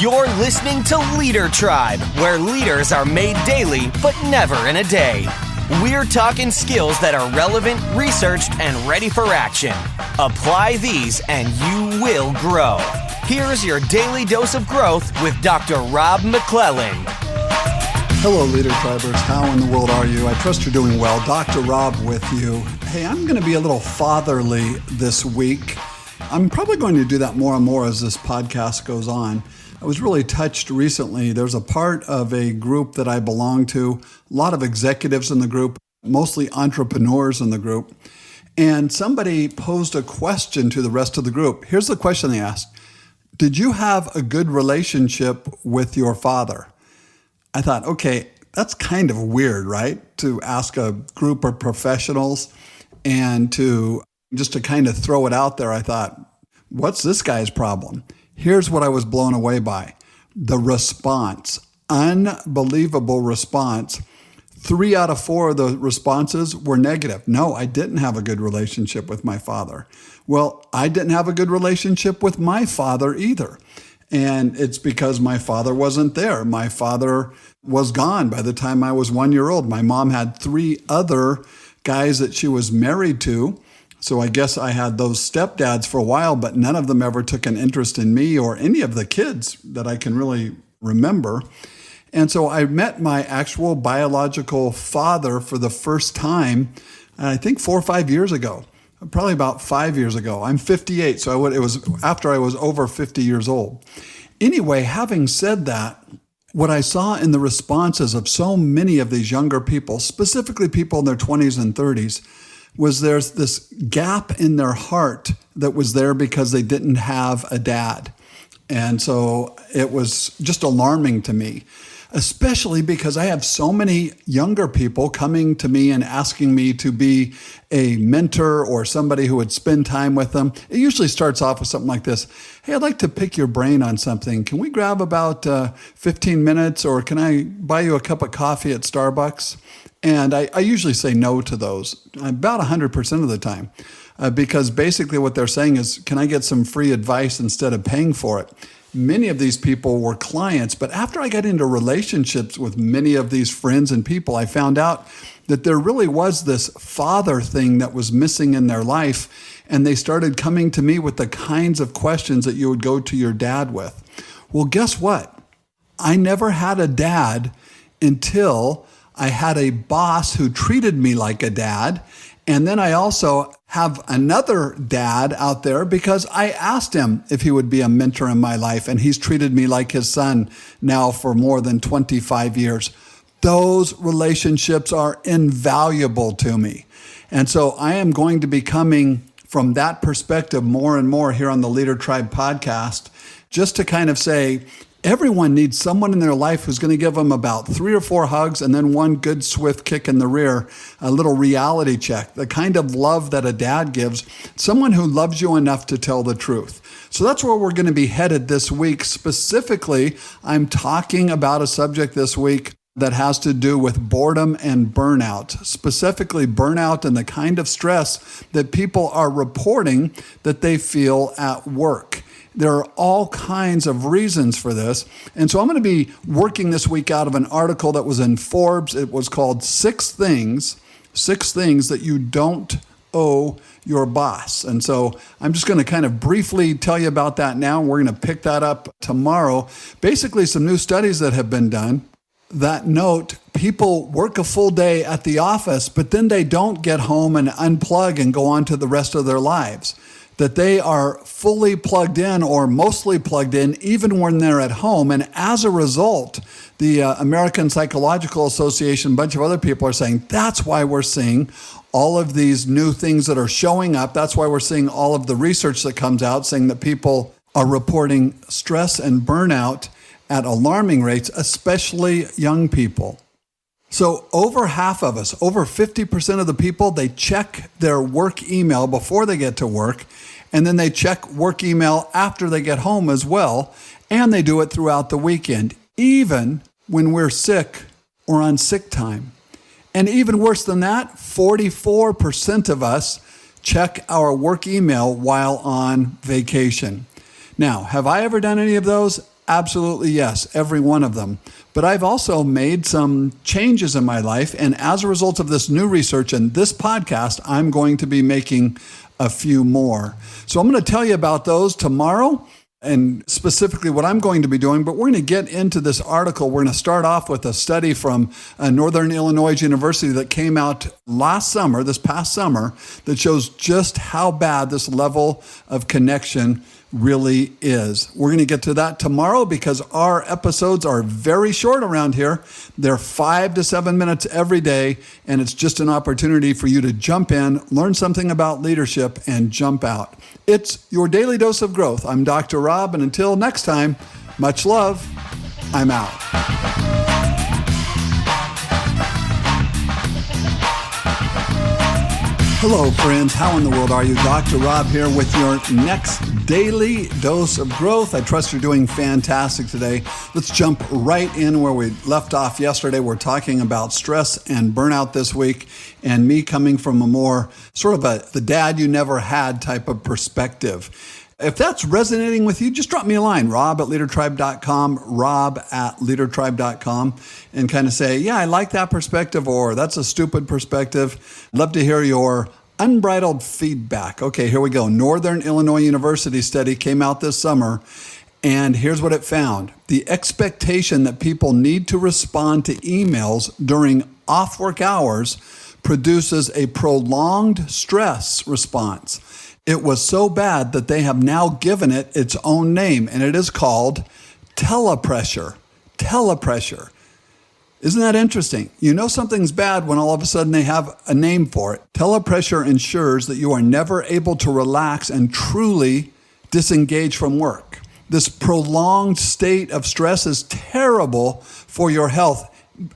You're listening to Leader Tribe, where leaders are made daily, but never in a day. We're talking skills that are relevant, researched, and ready for action. Apply these and you will grow. Here's your daily dose of growth with Dr. Rob McClelland. Hello, Leader Tribers. How in the world are you? I trust you're doing well. Dr. Rob with you. Hey, I'm going to be a little fatherly this week. I'm probably going to do that more and more as this podcast goes on. I was really touched recently. There's a part of a group that I belong to, a lot of executives in the group, mostly entrepreneurs in the group. And somebody posed a question to the rest of the group. Here's the question they asked. Did you have a good relationship with your father? I thought, okay, that's kind of weird, right? To ask a group of professionals and to kind of throw it out there. I thought, what's this guy's problem? Here's what I was blown away by. The response, unbelievable response. 3 out of 4 of the responses were negative. No, I didn't have a good relationship with my father. Well, I didn't have a good relationship with my father either. And it's because my father wasn't there. My father was gone by the time I was 1 year old. My mom had 3 other guys that she was married to. So I guess I had those stepdads for a while, but none of them ever took an interest in me or any of the kids that I can really remember. And so I met my actual biological father for the first time, I think 4 or 5 years ago, probably about 5 years ago. I'm 58, so it was after I was over 50 years old. Anyway, having said that, what I saw in the responses of so many of these younger people, specifically people in their 20s and 30s, was there's this gap in their heart that was there because they didn't have a dad. And so it was just alarming to me, especially because I have so many younger people coming to me and asking me to be a mentor or somebody who would spend time with them. It usually starts off with something like this. Hey, I'd like to pick your brain on something. Can we grab about 15 minutes or can I buy you a cup of coffee at Starbucks? And I usually say no to those about 100% of the time because basically what they're saying is, can I get some free advice instead of paying for it? Many of these people were clients, but after I got into relationships with many of these friends and people, I found out that there really was this father thing that was missing in their life. And they started coming to me with the kinds of questions that you would go to your dad with. Well, guess what? I never had a dad until I had a boss who treated me like a dad. And then I also have another dad out there because I asked him if he would be a mentor in my life. And he's treated me like his son now for more than 25 years. Those relationships are invaluable to me. And so I am going to be coming from that perspective more and more here on the Leader Tribe podcast, just to kind of say, everyone needs someone in their life who's going to give them about 3 or 4 hugs and then one good swift kick in the rear, a little reality check, the kind of love that a dad gives, someone who loves you enough to tell the truth. So that's where we're going to be headed this week. Specifically, I'm talking about a subject this week that has to do with boredom and burnout, specifically burnout and the kind of stress that people are reporting that they feel at work. There are all kinds of reasons for this. And so I'm going to be working this week out of an article that was in Forbes. It was called 6 Things That You Don't Owe Your Boss. And so I'm just going to kind of briefly tell you about that now. We're going to pick that up tomorrow. Basically, some new studies that have been done that note people work a full day at the office, but then they don't get home and unplug and go on to the rest of their lives. That they are fully plugged in or mostly plugged in even when they're at home. And as a result, the American Psychological Association, a bunch of other people are saying that's why we're seeing all of these new things that are showing up. That's why we're seeing all of the research that comes out saying that people are reporting stress and burnout at alarming rates, especially young people. So over half of us, over 50% of the people, they check their work email before they get to work, and then they check work email after they get home as well, and they do it throughout the weekend, even when we're sick or on sick time. And even worse than that, 44% of us check our work email while on vacation. Now, have I ever done any of those? Absolutely, yes, every one of them. But I've also made some changes in my life. And as a result of this new research and this podcast, I'm going to be making a few more. So I'm going to tell you about those tomorrow and specifically what I'm going to be doing. But we're going to get into this article. We're going to start off with a study from Northern Illinois University that came out this past summer, that shows just how bad this level of connection really is. We're going to get to that tomorrow because our episodes are very short around here. They're 5 to 7 minutes every day, and it's just an opportunity for you to jump in, learn something about leadership, and jump out. It's your daily dose of growth. I'm Dr. Rob, and until next time, much love. I'm out. Hello, friends. How in the world are you? Dr. Rob here with your next daily dose of growth. I trust you're doing fantastic today. Let's jump right in where we left off yesterday. We're talking about stress and burnout this week, and me coming from a more sort of the dad you never had type of perspective. If that's resonating with you, just drop me a line, rob@leadertribe.com, rob@leadertribe.com, and kind of say, yeah, I like that perspective, or that's a stupid perspective. Love to hear your unbridled feedback. Okay, here we go. Northern Illinois University study came out this summer, and here's what it found. The expectation that people need to respond to emails during off-work hours produces a prolonged stress response. It was so bad that they have now given it its own name, and it is called telepressure. Telepressure. Isn't that interesting? You know something's bad when all of a sudden they have a name for it. Telepressure ensures that you are never able to relax and truly disengage from work. This prolonged state of stress is terrible for your health.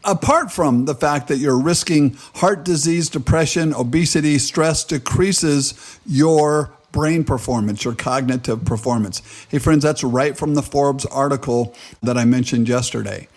Apart from the fact that you're risking heart disease, depression, obesity, stress decreases your brain performance, your cognitive performance. Hey friends, that's right from the Forbes article that I mentioned yesterday.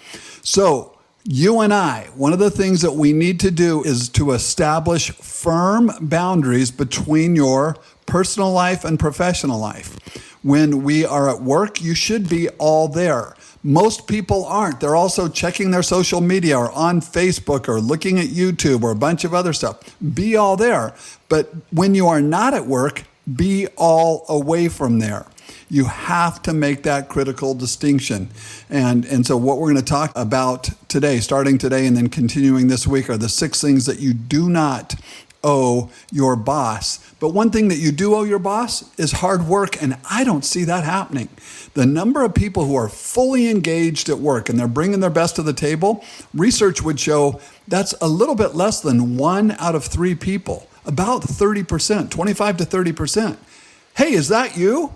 So you and I, one of the things that we need to do is to establish firm boundaries between your personal life and professional life. When we are at work, you should be all there. Most people aren't. They're also checking their social media or on Facebook or looking at YouTube or a bunch of other stuff. Be all there. But when you are not at work, be all away from there. You have to make that critical distinction. And so what we're going to talk about today, starting today and then continuing this week, are the 6 things that you do not owe your boss. But one thing that you do owe your boss is hard work, and I don't see that happening. The number of people who are fully engaged at work and they're bringing their best to the table, research would show that's a little bit less than 1 out of 3 people, about 30%, 25 to 30%. Hey, is that you?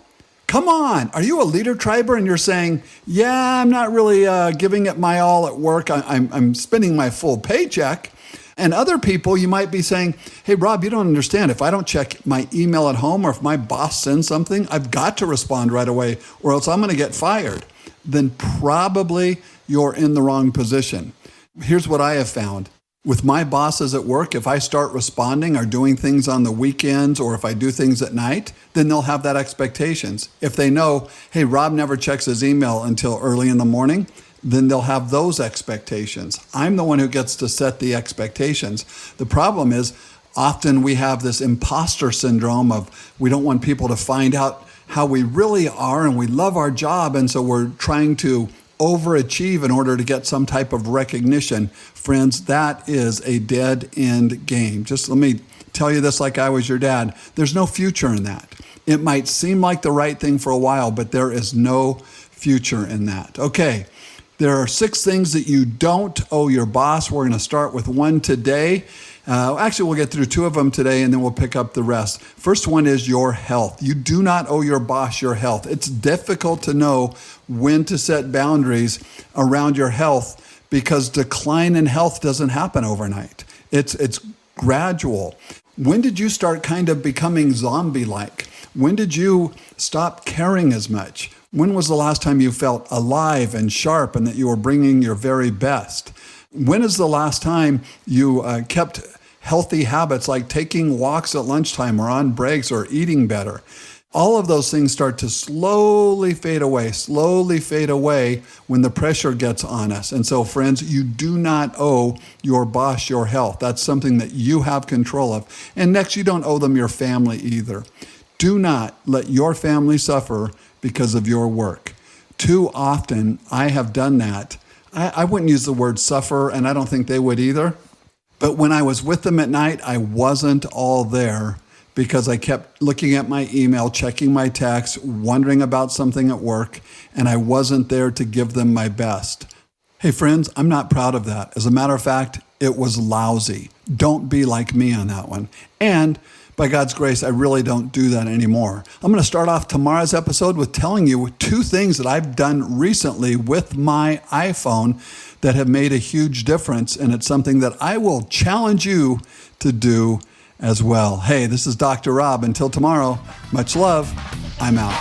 Come on. Are you a leader triber and you're saying, yeah, I'm not really giving it my all at work. I'm spending my full paycheck. And other people, you might be saying, hey, Rob, you don't understand. If I don't check my email at home or if my boss sends something, I've got to respond right away or else I'm going to get fired. Then probably you're in the wrong position. Here's what I have found. With my bosses at work, if I start responding or doing things on the weekends or if I do things at night, then they'll have that expectations. If they know, hey, Rob never checks his email until early in the morning, then they'll have those expectations. I'm the one who gets to set the expectations. The problem is often we have this imposter syndrome of we don't want people to find out how we really are and we love our job. And so we're trying to overachieve in order to get some type of recognition. Friends, that is a dead end game. Just let me tell you this like I was your dad. There's no future in that. It might seem like the right thing for a while, but there is no future in that. Okay. There are 6 things that you don't owe your boss. We're going to start with 1 today. Actually, we'll get through 2 of them today, and then we'll pick up the rest. First one is your health. You do not owe your boss your health. It's difficult to know when to set boundaries around your health because decline in health doesn't happen overnight. It's gradual. When did you start kind of becoming zombie-like? When did you stop caring as much? When was the last time you felt alive and sharp and that you were bringing your very best? When is the last time you kept healthy habits like taking walks at lunchtime or on breaks or eating better? All of those things start to slowly fade away when the pressure gets on us. And so, friends, you do not owe your boss your health. That's something that you have control of. And next, you don't owe them your family either. Do not let your family suffer because of your work. Too often, I have done that. I wouldn't use the word suffer, and I don't think they would either. But when I was with them at night, I wasn't all there because I kept looking at my email, checking my texts, wondering about something at work, and I wasn't there to give them my best. Hey, friends, I'm not proud of that. As a matter of fact, it was lousy. Don't be like me on that one. And by God's grace, I really don't do that anymore. I'm going to start off tomorrow's episode with telling you 2 things that I've done recently with my iPhone that have made a huge difference, and it's something that I will challenge you to do as well. Hey, this is Dr. Rob. Until tomorrow, much love. I'm out.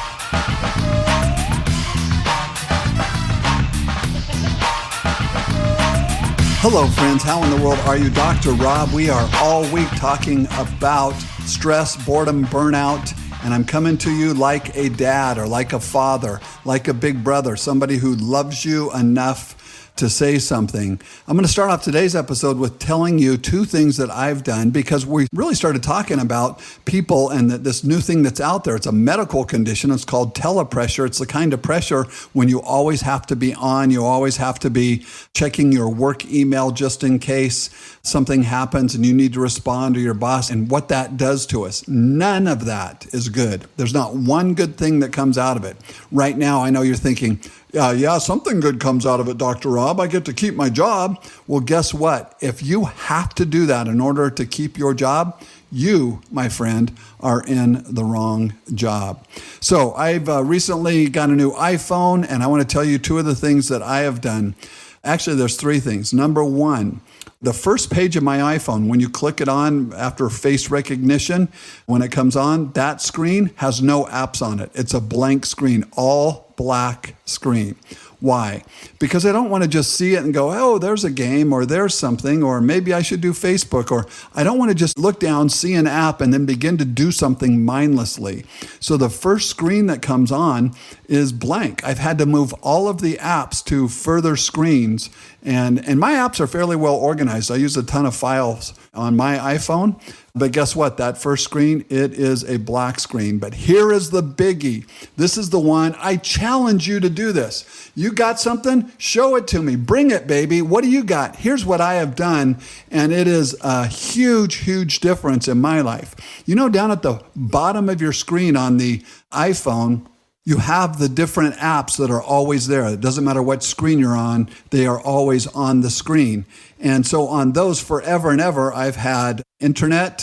Hello, friends. How in the world are you? Dr. Rob. We are all week talking about stress, boredom, burnout, and I'm coming to you like a dad or like a father, like a big brother, somebody who loves you enough to say something. I'm going to start off today's episode with telling you 2 things that I've done because we really started talking about people and this new thing that's out there. It's a medical condition. It's called telepressure. It's the kind of pressure when you always have to be on. You always have to be checking your work email just in case something happens and you need to respond to your boss, and what that does to us. None of that is good. There's not one good thing that comes out of it. Right now, I know you're thinking, yeah, something good comes out of it, Dr. Rob. I get to keep my job. Well, guess what? If you have to do that in order to keep your job, you, my friend, are in the wrong job. So I've recently got a new iPhone, and I want to tell you 2 of the things that I have done. Actually, there's 3 things. Number 1, the first page of my iPhone, when you click it on after face recognition, when it comes on, that screen has no apps on it. It's a blank screen, all black screen. Why? Because I don't want to just see it and go, oh, there's a game or there's something, or maybe I should do Facebook, or I don't want to just look down, see an app, and then begin to do something mindlessly. So the first screen that comes on is blank. I've had to move all of the apps to further screens, and my apps are fairly well organized. I use a ton of files on my iPhone, but guess what? That first screen, it is a black screen. But here is the biggie. This is the one. I challenge you to do this. You got something? Show it to me. Bring it, baby. What do you got? Here's what I have done, and it is a huge, huge difference in my life. You know, down at the bottom of your screen on the iPhone, you have the different apps that are always there. It doesn't matter what screen you're on, they are always on the screen. And so on those forever and ever, I've had internet,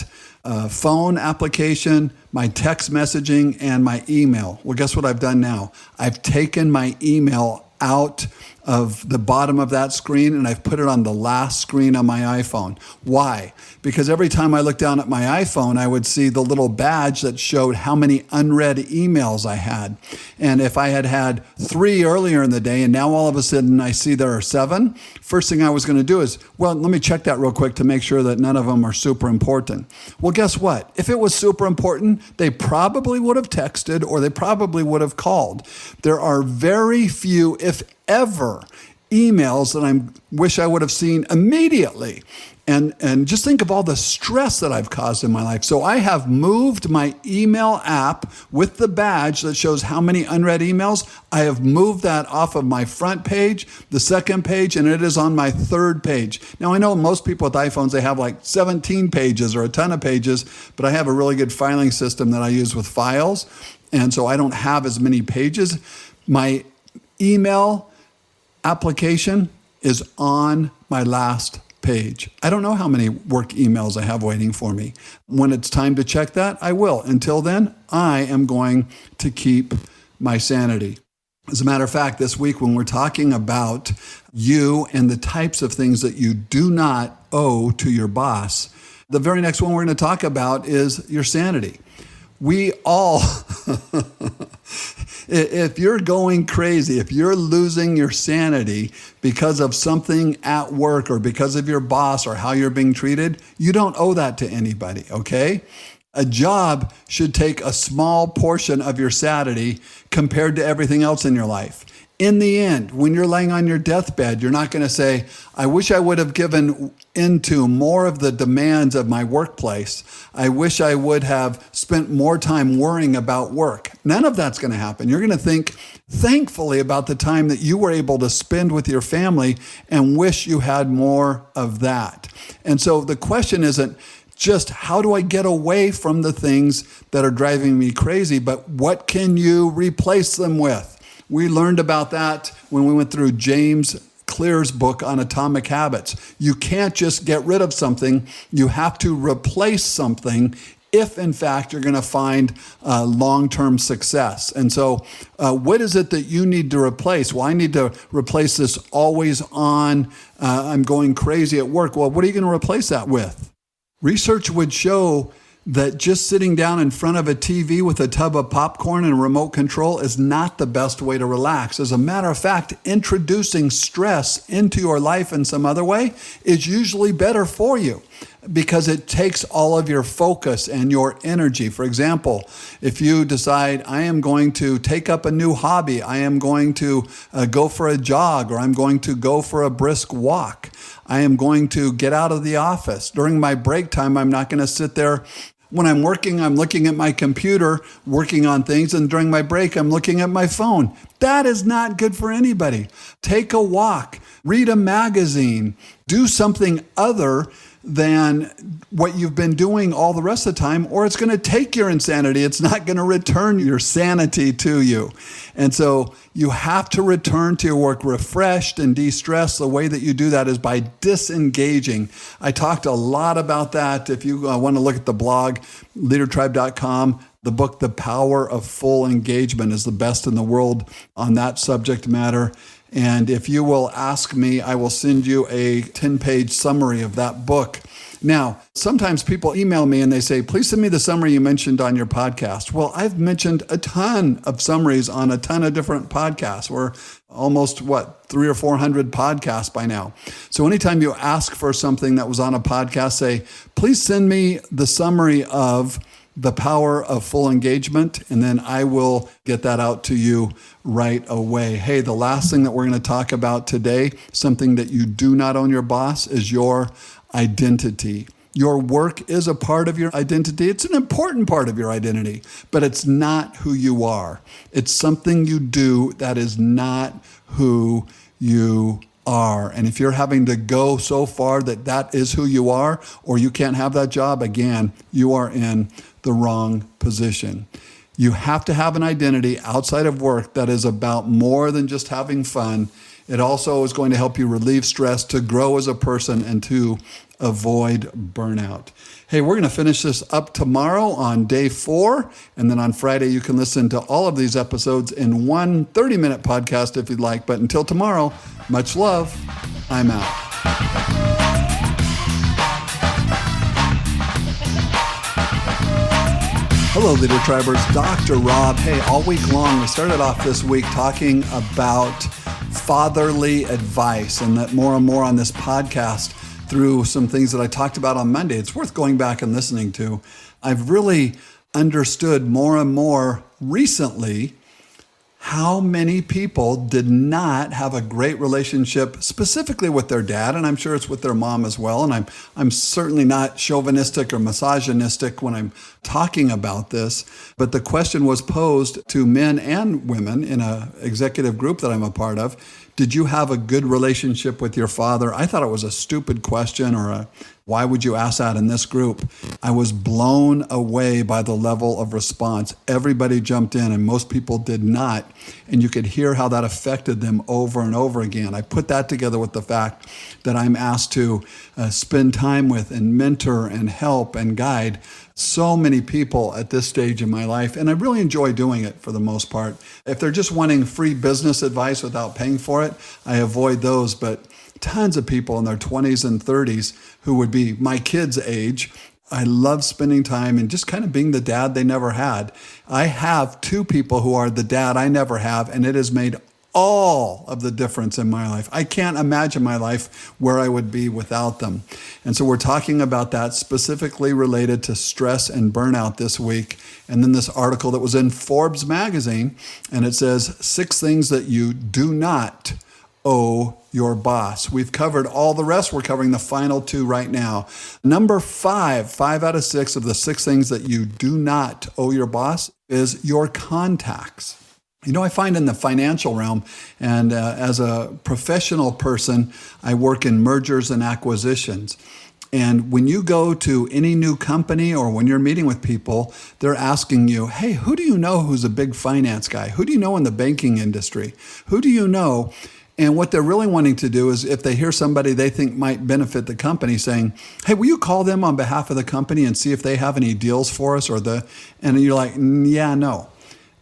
phone application, my text messaging, and my email. Well, guess what I've done now? I've taken my email out of the bottom of that screen and I've put it on the last screen on my iPhone. Why? Because every time I looked down at my iPhone, I would see the little badge that showed how many unread emails I had. And if I had had 3 earlier in the day and now all of a sudden I see there are 7, first thing I was going to do is, well, let me check that real quick to make sure that none of them are super important. Well, guess what? If it was super important, they probably would have texted or they probably would have called. There are very few, if ever, emails that I wish I would have seen immediately. And just think of all the stress that I've caused in my life. So I have moved my email app with the badge that shows how many unread emails. I have moved that off of my front page, the second page, and it is on my third page. Now, I know most people with iPhones, they have like 17 pages or a ton of pages, but I have a really good filing system that I use with files. And so I don't have as many pages. My email application is on my last page. I don't know how many work emails I have waiting for me. When it's time to check that, I will. Until then, I am going to keep my sanity. As a matter of fact, this week when we're talking about you and the types of things that you do not owe to your boss, the very next one we're going to talk about is your sanity. We all, if you're going crazy, if you're losing your sanity because of something at work or because of your boss or how you're being treated, you don't owe that to anybody, okay? A job should take a small portion of your sanity compared to everything else in your life. In the end, when you're laying on your deathbed, you're not going to say, I wish I would have given into more of the demands of my workplace. I wish I would have spent more time worrying about work. None of that's going to happen. You're going to think thankfully about the time that you were able to spend with your family and wish you had more of that. And so the question isn't just how do I get away from the things that are driving me crazy, but what can you replace them with? We learned about that when we went through James Clear's book on atomic habits. You can't just get rid of something. You have to replace something if, in fact, you're going to find long-term success. And so what is it that you need to replace? Well, I need to replace this always on, I'm going crazy at work. Well, what are you going to replace that with? Research would show that just sitting down in front of a TV with a tub of popcorn and a remote control is not the best way to relax. As a matter of fact, introducing stress into your life in some other way is usually better for you because it takes all of your focus and your energy. For example, if you decide, I am going to take up a new hobby, I am going to go for a jog, or I'm going to go for a brisk walk, I am going to get out of the office. During my break time, I'm not going to sit there. When I'm working, I'm looking at my computer, working on things, and during my break, I'm looking at my phone. That is not good for anybody. Take a walk, read a magazine, do something other than what you've been doing all the rest of the time, or it's going to take your insanity. It's not going to return your sanity to you. And so you have to return to your work refreshed and de-stressed. The way that you do that is by disengaging. I talked a lot about that. If you want to look at the blog, leadertribe.com, the book, The Power of Full Engagement, is the best in the world on that subject matter. And if you will ask me, I will send you a 10-page summary of that book. Now, sometimes people email me and they say, please send me the summary you mentioned on your podcast. Well, I've mentioned a ton of summaries on a ton of different podcasts. We're almost, 300 or 400 podcasts by now. So anytime you ask for something that was on a podcast, say, please send me the summary of The Power of Full Engagement, and then I will get that out to you right away. Hey, the last thing that we're going to talk about today, something that you do not own your boss, is your identity. Your work is a part of your identity. It's an important part of your identity, but it's not who you are. It's something you do that is not who you are. And if you're having to go so far that that is who you are, or you can't have that job, again, you are in the wrong position. You have to have an identity outside of work that is about more than just having fun. It also is going to help you relieve stress, to grow as a person, and to avoid burnout. Hey, we're going to finish this up tomorrow on day 4. And then on Friday, you can listen to all of these episodes in one 30-minute podcast if you'd like. But until tomorrow, much love. I'm out. Hello, Leader Tribers. Dr. Rob. Hey, all week long, we started off this week talking about fatherly advice, and that more and more on this podcast through some things that I talked about on Monday. It's worth going back and listening to. I've really understood more and more recently how many people did not have a great relationship specifically with their dad, and I'm sure it's with their mom as well. And I'm certainly not chauvinistic or misogynistic when I'm talking about this, but the question was posed to men and women in an executive group that I'm a part of. Did you have a good relationship with your father? I thought it was a stupid question, or why would you ask that in this group? I was blown away by the level of response. Everybody jumped in and most people did not. And you could hear how that affected them over and over again. I put that together with the fact that I'm asked to spend time with and mentor and help and guide so many people at this stage in my life. And I really enjoy doing it for the most part. If they're just wanting free business advice without paying for it, I avoid those. But tons of people in their 20s and 30s who would be my kids' age. I love spending time and just kind of being the dad they never had. I have 2 people who are the dad I never have, and it has made all of the difference in my life. I can't imagine my life where I would be without them. And so we're talking about that specifically related to stress and burnout this week. And then this article that was in Forbes magazine, and it says 6 things that you do not owe your boss. We've covered all the rest. We're covering the final 2 right now. Number 5 out of 6 of the 6 things that you do not owe your boss is your contacts. You know, I find in the financial realm, and as a professional person, I work in mergers and acquisitions. And when you go to any new company or when you're meeting with people, they're asking you, hey, who do you know who's a big finance guy? Who do you know in the banking industry? Who do you know? And what they're really wanting to do is if they hear somebody they think might benefit the company saying, hey, will you call them on behalf of the company and see if they have any deals for us? And you're like, yeah, no.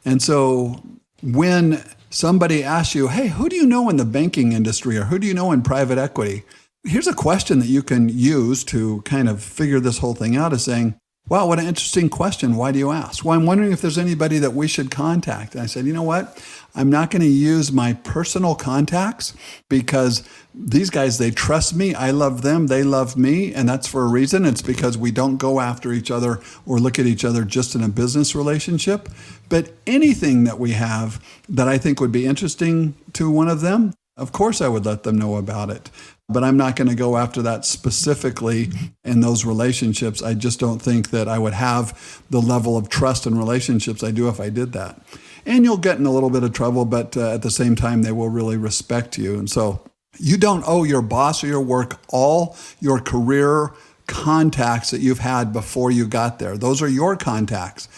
And so when somebody asks you, hey, who do you know in the banking industry or who do you know in private equity? Here's a question that you can use to kind of figure this whole thing out is saying, wow, what an interesting question. Why do you ask? Well, I'm wondering if there's anybody that we should contact. And I said, you know what? I'm not going to use my personal contacts because these guys, they trust me. I love them. They love me. And that's for a reason. It's because we don't go after each other or look at each other just in a business relationship. But anything that we have that I think would be interesting to one of them, of course I would let them know about it. But I'm not going to go after that specifically in those relationships. I just don't think that I would have the level of trust in relationships I do if I did that. And you'll get in a little bit of trouble, but at the same time, they will really respect you. And so you don't owe your boss or your work all your career contacts that you've had before you got there. Those are your contacts.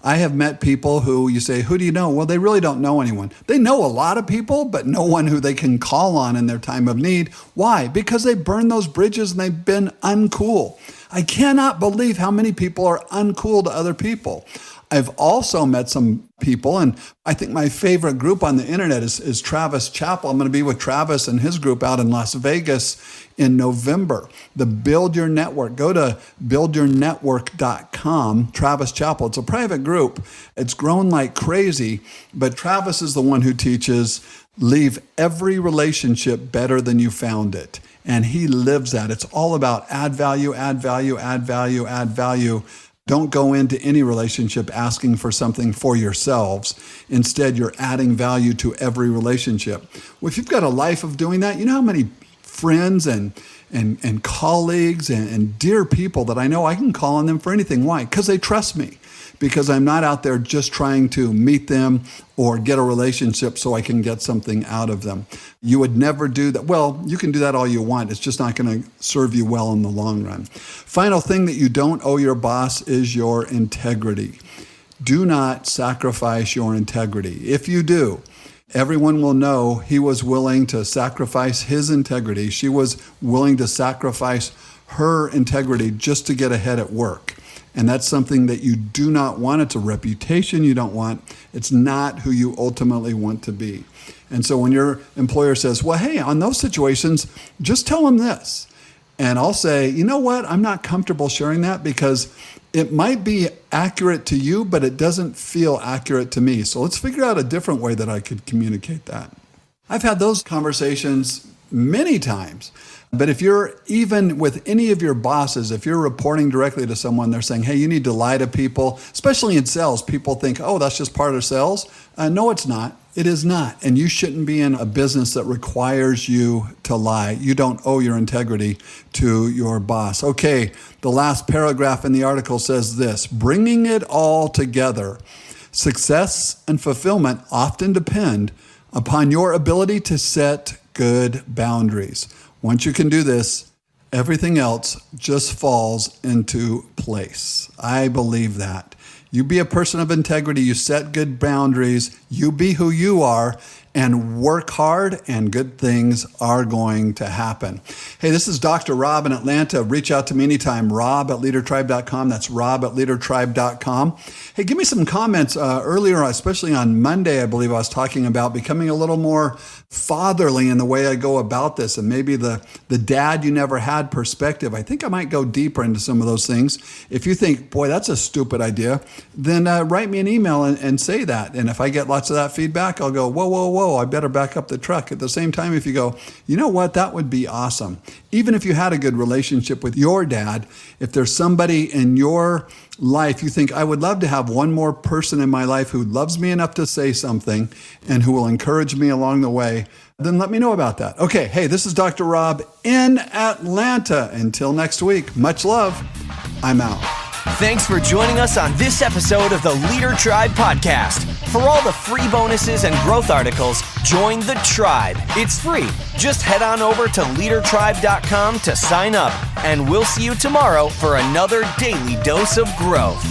I have met people who you say, who do you know? Well, they really don't know anyone. They know a lot of people, but no one who they can call on in their time of need. Why? Because they burned those bridges and they've been uncool. I cannot believe how many people are uncool to other people. I've also met some people, and I think my favorite group on the internet is Travis Chappell. I'm going to be with Travis and his group out in Las Vegas in November. The Build Your Network. Go to buildyournetwork.com. Travis Chappell. It's a private group. It's grown like crazy, but Travis is the one who teaches leave every relationship better than you found it. And he lives that. It's all about add value, add value, add value, add value. Don't go into any relationship asking for something for yourselves. Instead, you're adding value to every relationship. Well, if you've got a life of doing that, you know how many friends and colleagues and dear people that I know I can call on them for anything. Why? Because they trust me. Because I'm not out there just trying to meet them or get a relationship so I can get something out of them. You would never do that. Well, you can do that all you want. It's just not going to serve you well in the long run. Final thing that you don't owe your boss is your integrity. Do not sacrifice your integrity. If you do, everyone will know he was willing to sacrifice his integrity. She was willing to sacrifice her integrity just to get ahead at work. And that's something that you do not want. It's a reputation you don't want. It's not who you ultimately want to be. And so when your employer says, well, hey, on those situations, just tell them this. And I'll say, you know what? I'm not comfortable sharing that because it might be accurate to you, but it doesn't feel accurate to me. So let's figure out a different way that I could communicate that. I've had those conversations many times. But if you're even with any of your bosses, if you're reporting directly to someone, they're saying, hey, you need to lie to people, especially in sales. People think, oh, that's just part of sales. No, it's not. It is not. And you shouldn't be in a business that requires you to lie. You don't owe your integrity to your boss. Okay, the last paragraph in the article says this, bringing it all together. Success and fulfillment often depend upon your ability to set good boundaries. Once you can do this, everything else just falls into place. I believe that. You be a person of integrity, you set good boundaries, you be who you are, and work hard, and good things are going to happen. Hey, this is Dr. Rob in Atlanta. Reach out to me anytime, rob@leadertribe.com. That's rob@leadertribe.com. Hey, give me some comments. Earlier, especially on Monday, I believe I was talking about becoming a little more fatherly in the way I go about this, and maybe the dad you never had perspective. I think I might go deeper into some of those things. If you think, boy, that's a stupid idea, then write me an email and say that. And if I get lots of that feedback, I'll go, whoa, whoa, whoa. whoa, I better back up the truck. At the same time, if you go, you know what, that would be awesome. Even if you had a good relationship with your dad, if there's somebody in your life you think, I would love to have one more person in my life who loves me enough to say something and who will encourage me along the way, then let me know about that. Okay, hey, this is Dr. Rob in Atlanta. Until next week, much love. I'm out. Thanks for joining us on this episode of the Leader Tribe podcast. For all the free bonuses and growth articles, join the tribe. It's free. Just head on over to leadertribe.com to sign up, and we'll see you tomorrow for another daily dose of growth.